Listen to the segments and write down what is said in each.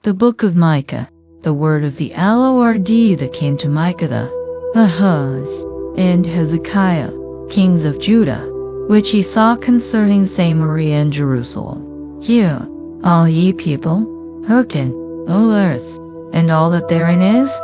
The book of Micah. The word of the Lord that came to Micah the Ahaz and Hezekiah, kings of Judah, which he saw concerning Samaria and Jerusalem. Hear, all ye people, hearken, O earth, and all that therein is,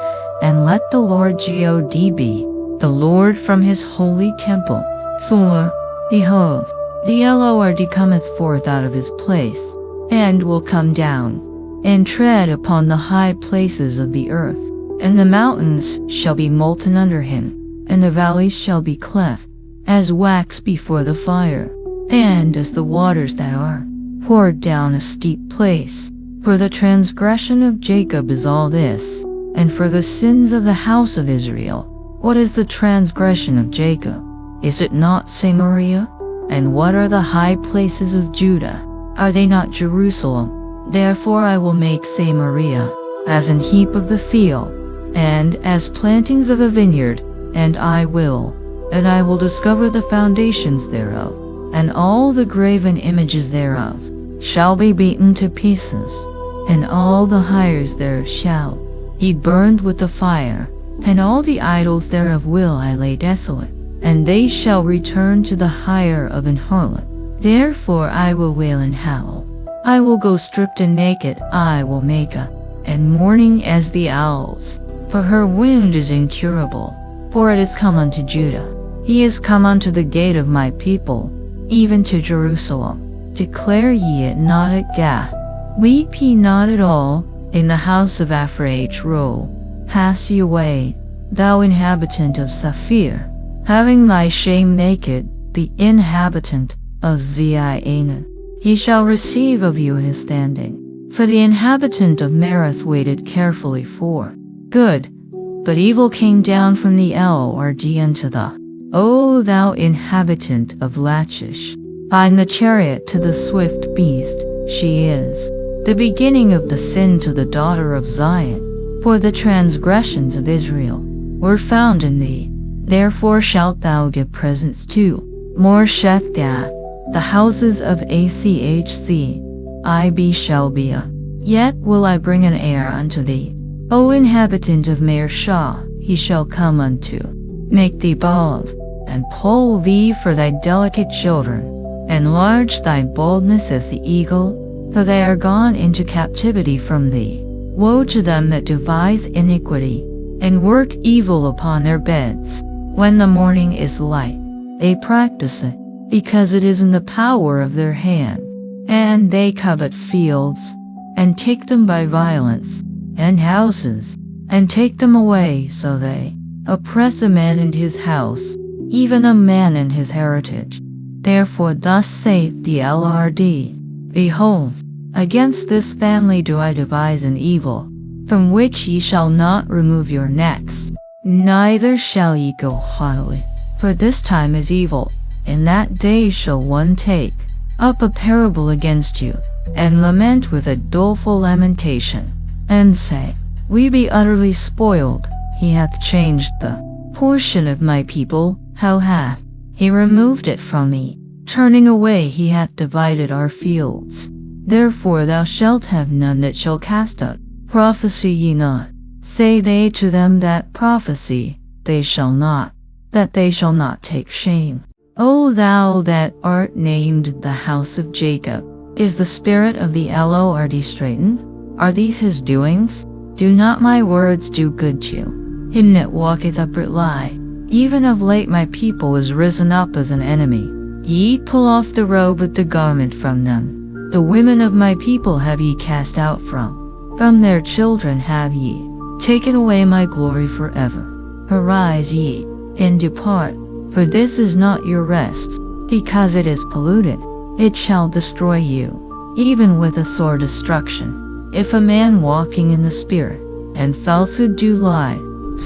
and let the Lord God be, the Lord from his holy temple. For, behold, the Lord cometh forth out of his place, and will come down, and tread upon the high places of the earth, and the mountains shall be molten under him, and the valleys shall be cleft, as wax before the fire, and as the waters that are poured down a steep place. For the transgression of Jacob is all this, and for the sins of the house of Israel. What is the transgression of Jacob? Is it not Samaria? And what are the high places of Judah? Are they not Jerusalem? Therefore I will make Samaria as an heap of the field, and as plantings of a vineyard, and I will discover the foundations thereof, and all the graven images thereof shall be beaten to pieces, and all the hires thereof shall be burned with the fire, and all the idols thereof will I lay desolate, and they shall return to the hire of an harlot. Therefore I will wail and howl. I will go stripped and naked, I will make and mourning as the owls. For her wound is incurable, for it is come unto Judah. He is come unto the gate of my people, even to Jerusalem. Declare ye it not at Gath. Weep ye not at all, in the house of Ephraim. Pass ye away, thou inhabitant of Saphir, having thy shame naked, the inhabitant of Zion. He shall receive of you his standing. For the inhabitant of Merath waited carefully for good, but evil came down from the Lord unto the O thou inhabitant of Lachish. Bind the chariot to the swift beast, she is the beginning of the sin to the daughter of Zion. For the transgressions of Israel were found in thee. Therefore shalt thou give presents to Moresheth-Gath, the houses of Achc, Ib shall be Yet will I bring an heir unto thee. O inhabitant of Mareshah, he shall come unto make thee bald, and poll thee for thy delicate children. Enlarge thy baldness as the eagle, for they are gone into captivity from thee. Woe to them that devise iniquity, and work evil upon their beds. When the morning is light, they practice it, because it is in the power of their hand. And they covet fields, and take them by violence, and houses, and take them away. So they oppress a man and his house, even a man and his heritage. Therefore thus saith the Lord, Behold, against this family do I devise an evil, from which ye shall not remove your necks, neither shall ye go haughtily. For this time is evil. In that day shall one take up a parable against you, and lament with a doleful lamentation, and say, We be utterly spoiled. He hath changed the portion of my people. How hath he removed it from me? Turning away he hath divided our fields. Therefore thou shalt have none that shall cast out. Prophesy ye not. Say they to them that prophesy, they shall not, that they shall not take shame. O thou that art named the house of Jacob, is the spirit of the Lord straitened? Are these his doings? Do not my words do good to you? Him that walketh uprightly, even of late my people is risen up as an enemy. Ye pull off the robe with the garment from them. The women of my people have ye cast out from their children have ye taken away my glory forever. Arise ye, and depart, for this is not your rest, because it is polluted. It shall destroy you, even with a sore destruction. If a man walking in the Spirit, and falsehood do lie,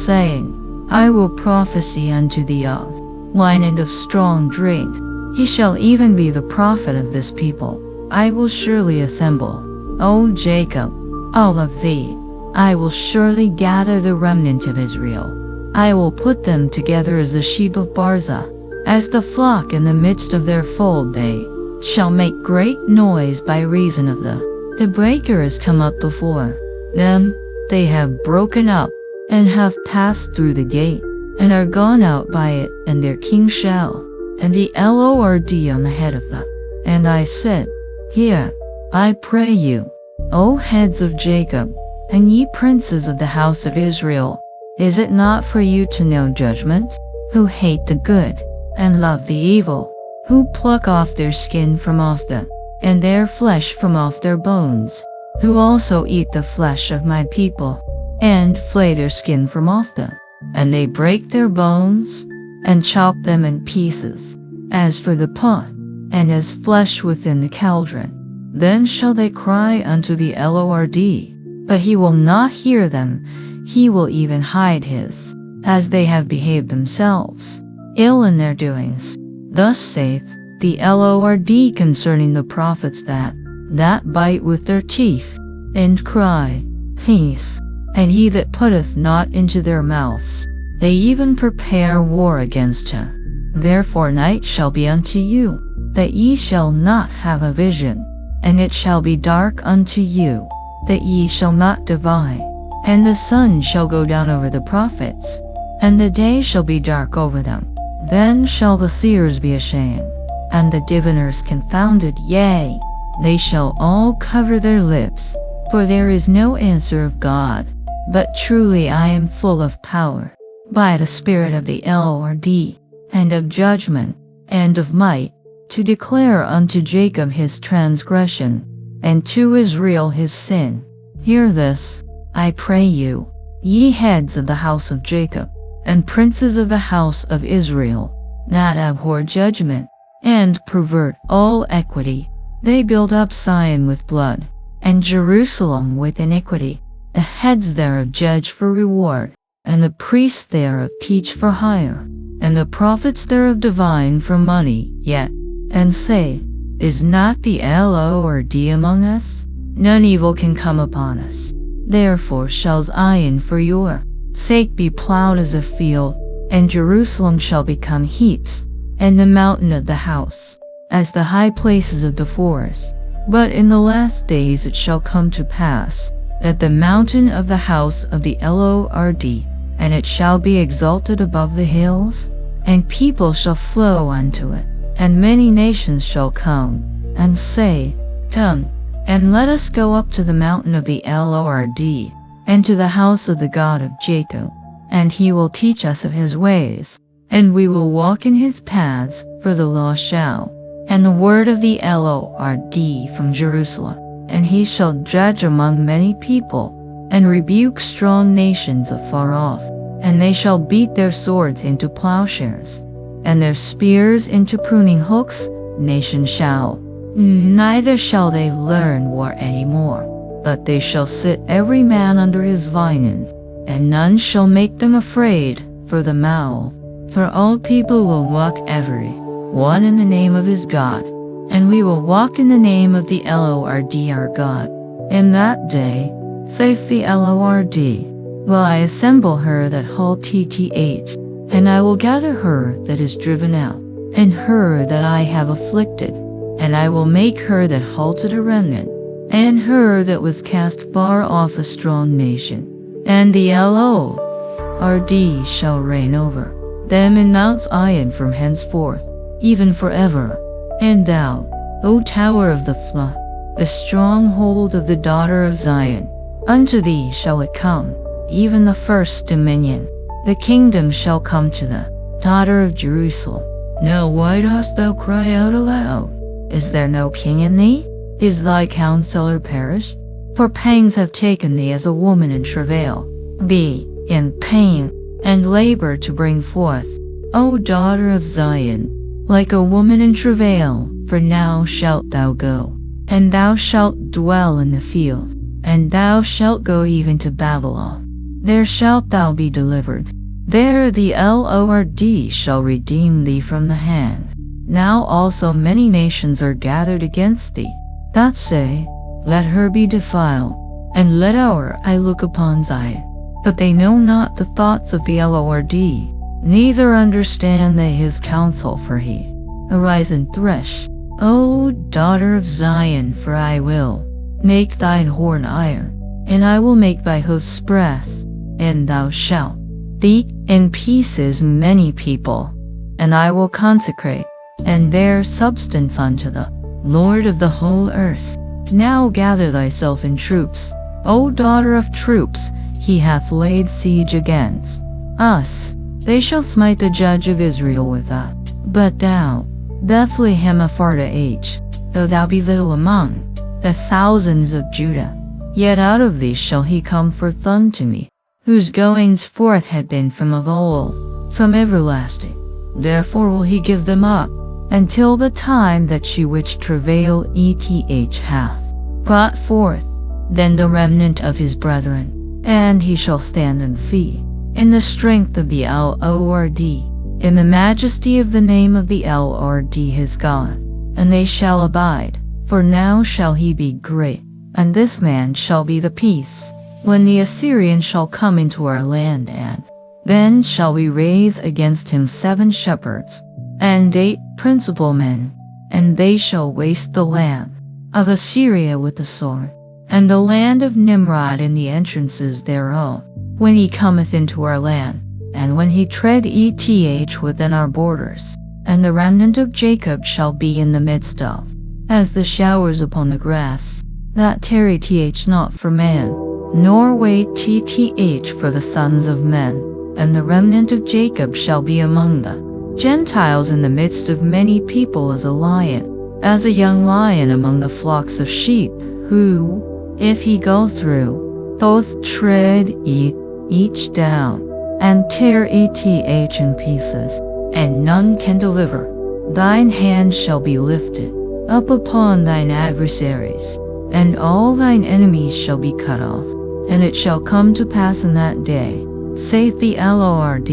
saying, I will prophesy unto thee of wine and of strong drink, he shall even be the prophet of this people. I will surely assemble, O Jacob, all of thee. I will surely gather the remnant of Israel. I will put them together as the sheep of Barzah, as the flock in the midst of their fold. They shall make great noise by reason of the The breaker is come up before them, they have broken up, and have passed through the gate, and are gone out by it, and their king shall, and the Lord on the head of them. And I said, Hear, I pray you, O heads of Jacob, and ye princes of the house of Israel, is it not for you to know judgment, who hate the good, and love the evil, who pluck off their skin from off them, and their flesh from off their bones, who also eat the flesh of my people, and flay their skin from off them, and they break their bones, and chop them in pieces, as for the pot, and as flesh within the cauldron. Then shall they cry unto the Lord, but he will not hear them, he will even hide his, as they have behaved themselves, ill in their doings. Thus saith the Lord concerning the prophets that bite with their teeth, and cry, Peace, and he that putteth not into their mouths, they even prepare war against him. Therefore night shall be unto you, that ye shall not have a vision, and it shall be dark unto you, that ye shall not divine. And the sun shall go down over the prophets, and the day shall be dark over them. Then shall the seers be ashamed, and the diviners confounded, yea, they shall all cover their lips, for there is no answer of God. But truly I am full of power, by the Spirit of the Lord, and of judgment, and of might, to declare unto Jacob his transgression, and to Israel his sin. Hear this, I pray you, ye heads of the house of Jacob, and princes of the house of Israel, that abhor judgment, and pervert all equity. They build up Zion with blood, and Jerusalem with iniquity. The heads thereof judge for reward, and the priests thereof teach for hire, and the prophets thereof divine for money, yet, and say, Is not the Lord among us? None evil can come upon us. Therefore shall Zion for your sake be plowed as a field, and Jerusalem shall become heaps, and the mountain of the house, as the high places of the forest. But in the last days it shall come to pass, that the mountain of the house of the Lord, and it shall be exalted above the hills, and people shall flow unto it, and many nations shall come, and say, Come, and let us go up to the mountain of the Lord, and to the house of the God of Jacob, and he will teach us of his ways, and we will walk in his paths, for the law shall, and the word of the Lord from Jerusalem, and he shall judge among many people, and rebuke strong nations afar off, and they shall beat their swords into plowshares, and their spears into pruning hooks. Nation shall, neither shall they learn war any more, but they shall sit every man under his vine, and none shall make them afraid for the mouth. For all people will walk every one in the name of his God, and we will walk in the name of the Lord our God. In that day, saith the Lord, will I assemble her that halteth, and I will gather her that is driven out, and her that I have afflicted, and I will make her that halted a remnant, and her that was cast far off a strong nation. And the Lord shall reign over them in Mount Zion from henceforth, even forever. And thou, O tower of the flood, the stronghold of the daughter of Zion, unto thee shall it come, even the first dominion. The kingdom shall come to the daughter of Jerusalem. No, why dost thou cry out aloud? Is there no king in thee? Is thy counselor perished? For pangs have taken thee as a woman in travail. Be in pain and labor to bring forth, O daughter of Zion, like a woman in travail. For now shalt thou go, and thou shalt dwell in the field, and thou shalt go even to Babylon. There shalt thou be delivered. There the Lord shall redeem thee from the hand. Now also many nations are gathered against thee, that say, Let her be defiled, and let our eye look upon Zion. But they know not the thoughts of the Lord, neither understand they his counsel. For he, arise and thresh, O daughter of Zion, for I will Make thine horn iron, and I will make thy hoofs brass, and thou shalt beat in pieces many people, and I will consecrate and bear substance unto the Lord of the whole earth. Now gather thyself in troops, O daughter of troops, he hath laid siege against us. They shall smite the judge of Israel with that. But thou, Bethlehem Ephrathah, though thou be little among the thousands of Judah, yet out of thee shall he come forth unto me, whose goings forth had been from of old, from everlasting. Therefore will he give them up, until the time that she which travail hath brought forth, then the remnant of his brethren, and he shall stand and feed, in the strength of the Lord, in the majesty of the name of the Lord his God, and they shall abide, for now shall he be great, and this man shall be the peace, when the Assyrian shall come into our land, and then shall we raise against him 7 shepherds, and 8 principal men, and they shall waste the land of Assyria with the sword, and the land of Nimrod in the entrances thereof, when he cometh into our land, and when he tread within our borders, and the remnant of Jacob shall be in the midst of, as the showers upon the grass, that tarry not for man, nor wait for the sons of men, and the remnant of Jacob shall be among the Gentiles in the midst of many people as a young lion among the flocks of sheep, who, if he go through, both tread each down, and tear in pieces, and none can deliver. Thine hand shall be lifted up upon thine adversaries, and all thine enemies shall be cut off. And it shall come to pass in that day, saith the Lord,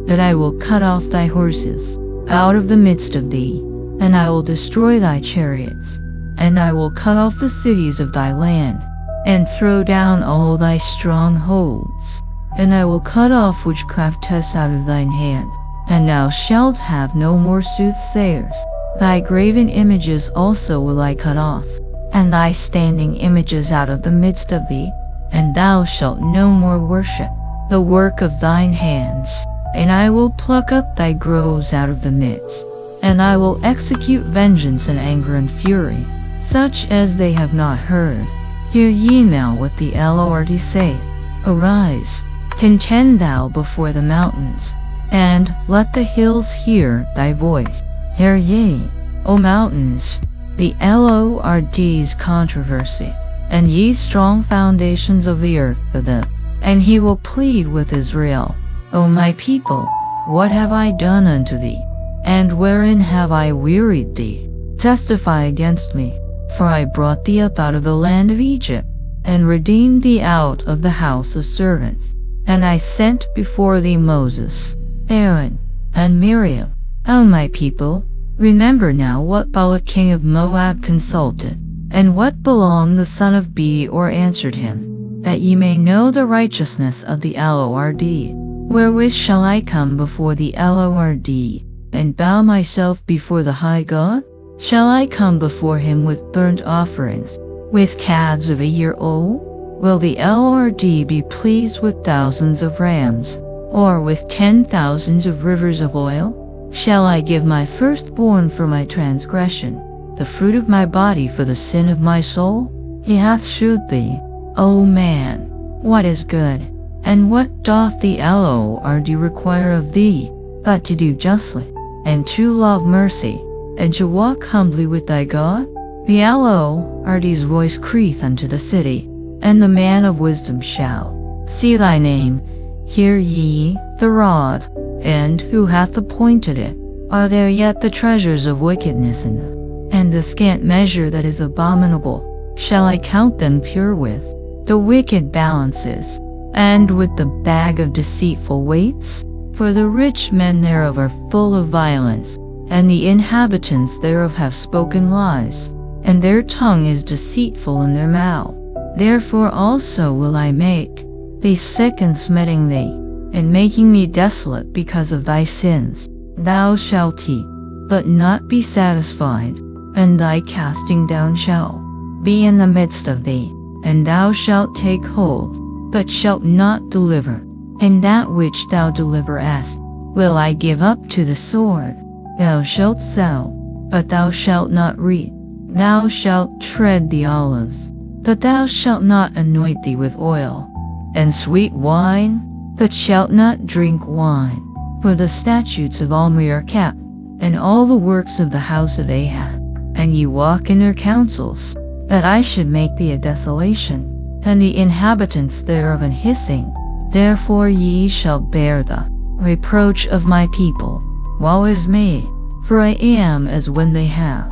that I will cut off thy horses out of the midst of thee, and I will destroy thy chariots, and I will cut off the cities of thy land, and throw down all thy strongholds, and I will cut off witchcraftess out of thine hand, and thou shalt have no more soothsayers. Thy graven images also will I cut off, and thy standing images out of the midst of thee, and thou shalt no more worship the work of thine hands. And I will pluck up thy groves out of the midst, and I will execute vengeance and anger and fury, such as they have not heard. Hear ye now what the Lord saith. Arise, contend thou before the mountains, and let the hills hear thy voice. Hear ye, O mountains, the Lord's controversy, and ye strong foundations of the earth for them. And he will plead with Israel. O my people, what have I done unto thee? And wherein have I wearied thee? Testify against me, for I brought thee up out of the land of Egypt, and redeemed thee out of the house of servants. And I sent before thee Moses, Aaron, and Miriam. O my people, remember now what Balak king of Moab consulted, and what Balaam the son of Beor answered him, that ye may know the righteousness of the Lord. Wherewith shall I come before the Lord, and bow myself before the high God? Shall I come before him with burnt offerings, with calves of a year old? Will the Lord be pleased with thousands of rams, or with 10,000s of rivers of oil? Shall I give my firstborn for my transgression, the fruit of my body for the sin of my soul? He hath shewed thee, O man, what is good, and what doth the Lord require of thee, but to do justly, and to love mercy, and to walk humbly with thy God? The Lord's voice crieth unto the city, and the man of wisdom shall see thy name. Hear ye the rod, and who hath appointed it? Are there yet the treasures of wickedness in them, and the scant measure that is abominable? Shall I count them pure with the wicked balances, and with the bag of deceitful weights? For the rich men thereof are full of violence, and the inhabitants thereof have spoken lies, and their tongue is deceitful in their mouth. Therefore also will I make thee sick and smiting thee, and making thee desolate because of thy sins. Thou shalt eat, but not be satisfied, and thy casting down shall be in the midst of thee, and thou shalt take hold, but shalt not deliver. And that which thou deliverest will I give up to the sword. Thou shalt sow, but thou shalt not reap. Thou shalt tread the olives, but thou shalt not anoint thee with oil, and sweet wine, but shalt not drink wine. For the statutes of Omri are kept, and all the works of the house of Ahab, and ye walk in their counsels, that I should make thee a desolation, and the inhabitants thereof an hissing. Therefore ye shall bear the reproach of my people. Woe is me, for I am as when they have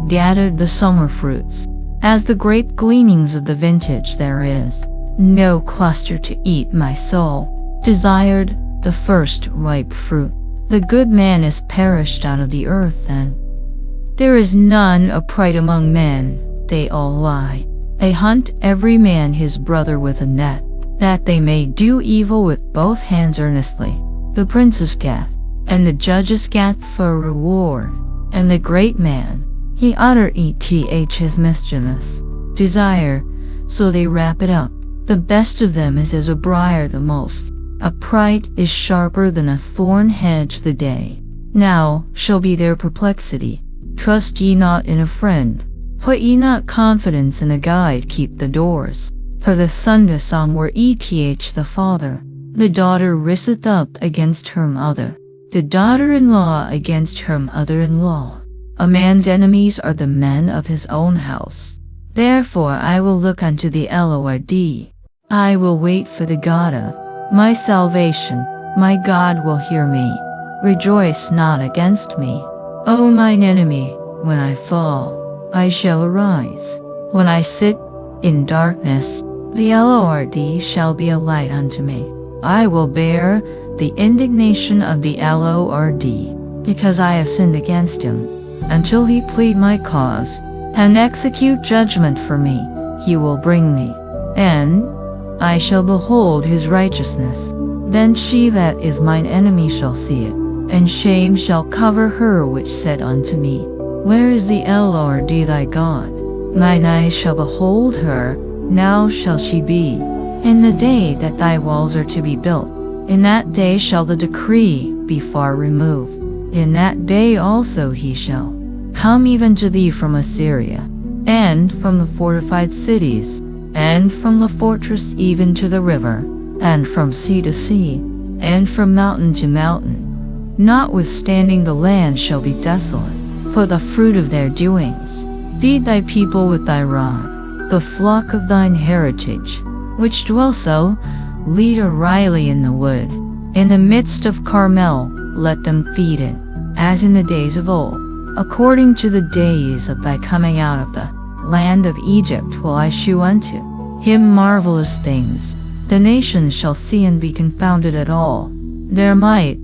gathered the summer fruits, as the grape gleanings of the vintage. There is no cluster to eat. My soul desired the first ripe fruit. The good man is perished out of the earth, and there is none upright among men. They all lie. They hunt every man his brother with a net, that they may do evil with both hands earnestly. The princes gather, and the judges gather for a reward, and the great man, he utter his mischievous desire, so they wrap it up. The best of them is as a briar the most upright is sharper than a thorn hedge. The day now shall be their perplexity. Trust ye not in a friend, put ye not confidence in a guide. Keep the doors, for the son to some were the father. The daughter riseth up against her mother, the daughter-in-law against her mother-in-law. A man's enemies are the men of his own house. Therefore I will look unto the Lord. I will wait for the God of my salvation. My God will hear me. Rejoice not against me, O mine enemy. When I fall, I shall arise. When I sit in darkness, the Lord shall be a light unto me. I will bear the indignation of the Lord, because I have sinned against him, until he plead my cause, and execute judgment for me. He will bring me, and I shall behold his righteousness. Then she that is mine enemy shall see it, and shame shall cover her which said unto me, Where is the Lord thy God? Mine eyes shall behold her, now shall she be. In the day that thy walls are to be built, in that day shall the decree be far removed. In that day also he shall come even to thee from Assyria, and from the fortified cities, and from the fortress even to the river, and from sea to sea, and from mountain to mountain. Notwithstanding the land shall be desolate, for the fruit of their doings. Feed thy people with thy rod, the flock of thine heritage, which dwell so, lead awryly in the wood. In the midst of Carmel, let them feed it, as in the days of old. According to the days of thy coming out of the land of Egypt will I shew unto him marvelous things. The nations shall see and be confounded at all. Their might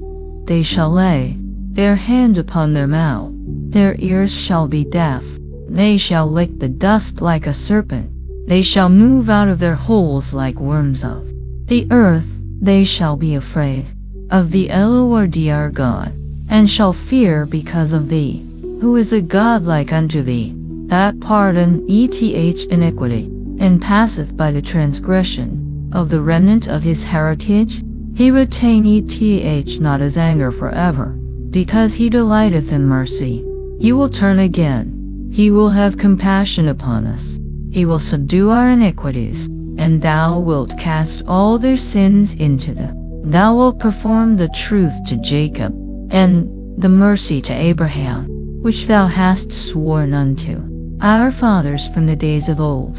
they shall lay their hand upon their mouth. Their ears shall be deaf. They shall lick the dust like a serpent. They shall move out of their holes like worms of the earth. They shall be afraid of the Lord our God, and shall fear because of thee. Who is a God like unto thee, that pardoneth iniquity, and passeth by the transgression of the remnant of his heritage? He retaineth not his anger forever, because he delighteth in mercy. He will turn again. He will have compassion upon us. He will subdue our iniquities, and thou wilt cast all their sins into them. Thou wilt perform the truth to Jacob, and the mercy to Abraham, which thou hast sworn unto our fathers from the days of old.